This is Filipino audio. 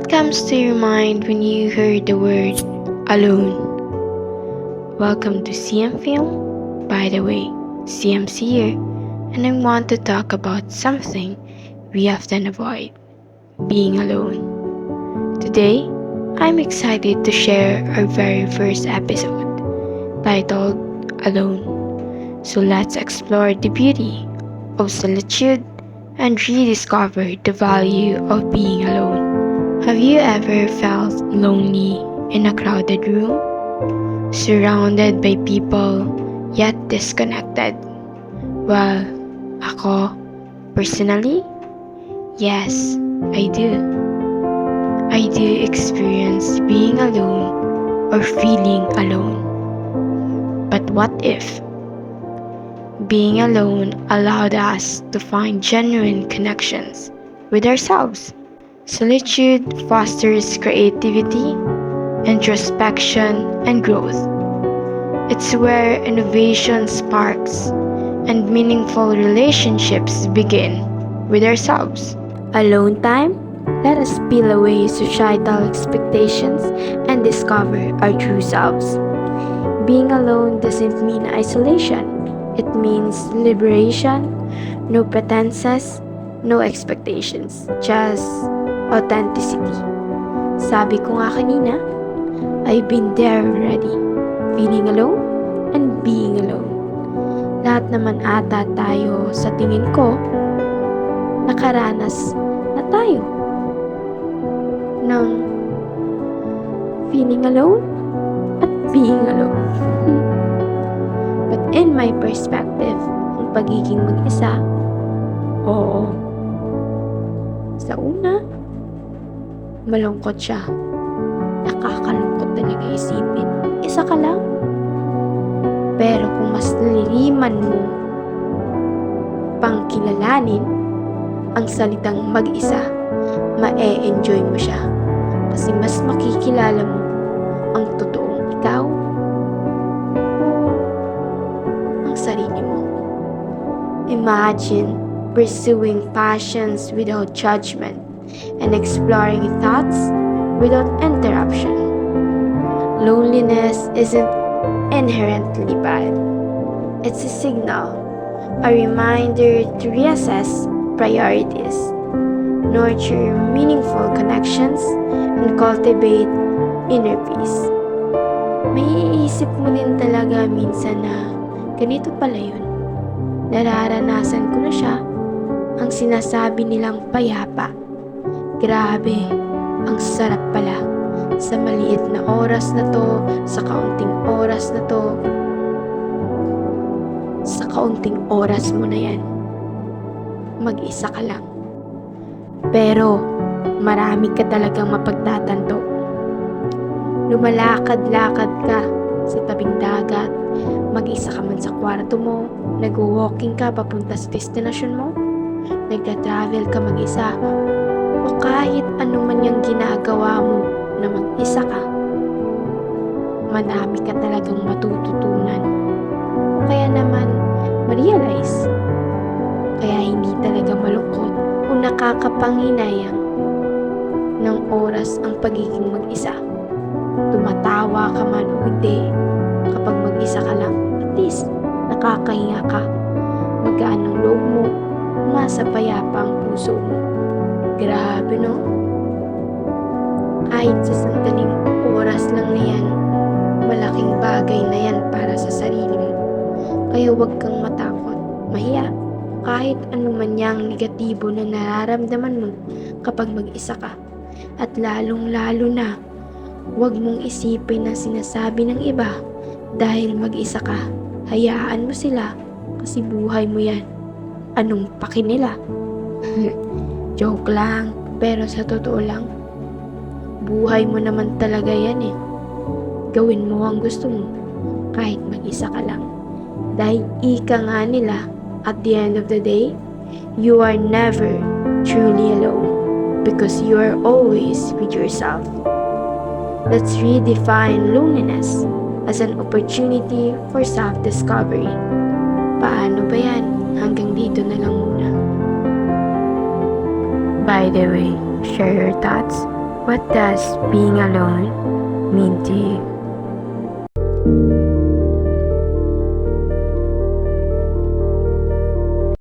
What comes to your mind when you hear the word alone? Welcome to CM Film. By the way, CM's here, and I want to talk about something we often avoid, being alone. Today, I'm excited to share our very first episode, titled Alone. So let's explore the beauty of solitude and rediscover the value of being alone. Have you ever felt lonely in a crowded room? Surrounded by people, yet disconnected? Well, ako, personally, yes, I do. I do experience being alone or feeling alone. But what if being alone allowed us to find genuine connections with ourselves? Solitude fosters creativity, introspection, and growth. It's where innovation sparks and meaningful relationships begin with ourselves. Alone time? Let us peel away societal expectations and discover our true selves. Being alone doesn't mean isolation. It means liberation, no pretenses, no expectations, just authenticity. Sabi ko nga kanina, I've been there already. Feeling alone and being alone. Lahat naman ata tayo sa tingin ko, nakaranas na tayo ng feeling alone at being alone. But in my perspective, ang pagiging mag-isa, oo. Sa una, malungkot siya. Nakakalungkot talaga isipin. Isa ka lang. Pero kung mas nililiman mo pang kilalanin ang salitang mag-isa, ma-e-enjoy mo siya. Kasi mas makikilala mo ang totoong ikaw o ang sarili mo. Imagine pursuing passions without judgment and exploring thoughts without interruption. Loneliness isn't inherently bad. It's a signal, a reminder to reassess priorities, nurture meaningful connections, and cultivate inner peace. May iisip mo din talaga minsan na ganito pala yun. Nararanasan ko na siya, ang sinasabi nilang payapa. Grabe, ang sarap pala sa maliit na oras na to, sa kaunting oras na to. Sa kaunting oras mo na yan, mag-isa ka lang. Pero, marami ka talagang mapagtatanto. Lumalakad-lakad ka sa tabing dagat, mag-isa ka man sa kwarto mo, nag-walking ka papunta sa destinasyon mo, nagta-travel ka mag-isa, o kahit anuman yung ginagawa mo na mag-isa ka, madami ka talagang matututunan. O kaya naman, ma-realize. Kaya hindi talaga malungkot o nakakapanghinayang ng oras ang pagiging mag-isa. Tumatawa ka man o hindi, kapag mag-isa ka lang, at least nakakahinga ka. Magaan ang loob mo, nasa payapa ang puso mo. Grabe no? Kahit sa sandaling oras lang na yan, malaking bagay na yan para sa sarili mo. Kaya huwag kang matakot, mahiya, kahit anuman yang negatibo na nararamdaman mo kapag mag-isa ka. At lalong-lalo na, huwag mong isipin na sinasabi ng iba dahil mag-isa ka. Hayaan mo sila kasi buhay mo yan. Anong paki nila? Joke lang, pero sa totoo lang, buhay mo naman talaga yan eh. Gawin mo ang gusto mo, kahit mag-isa ka lang. Dahil ika nga nila, at the end of the day, you are never truly alone because you are always with yourself. Let's redefine loneliness as an opportunity for self-discovery. Paano ba yan? Hanggang dito na lang muna. By the way, share your thoughts. What does being alone mean to you?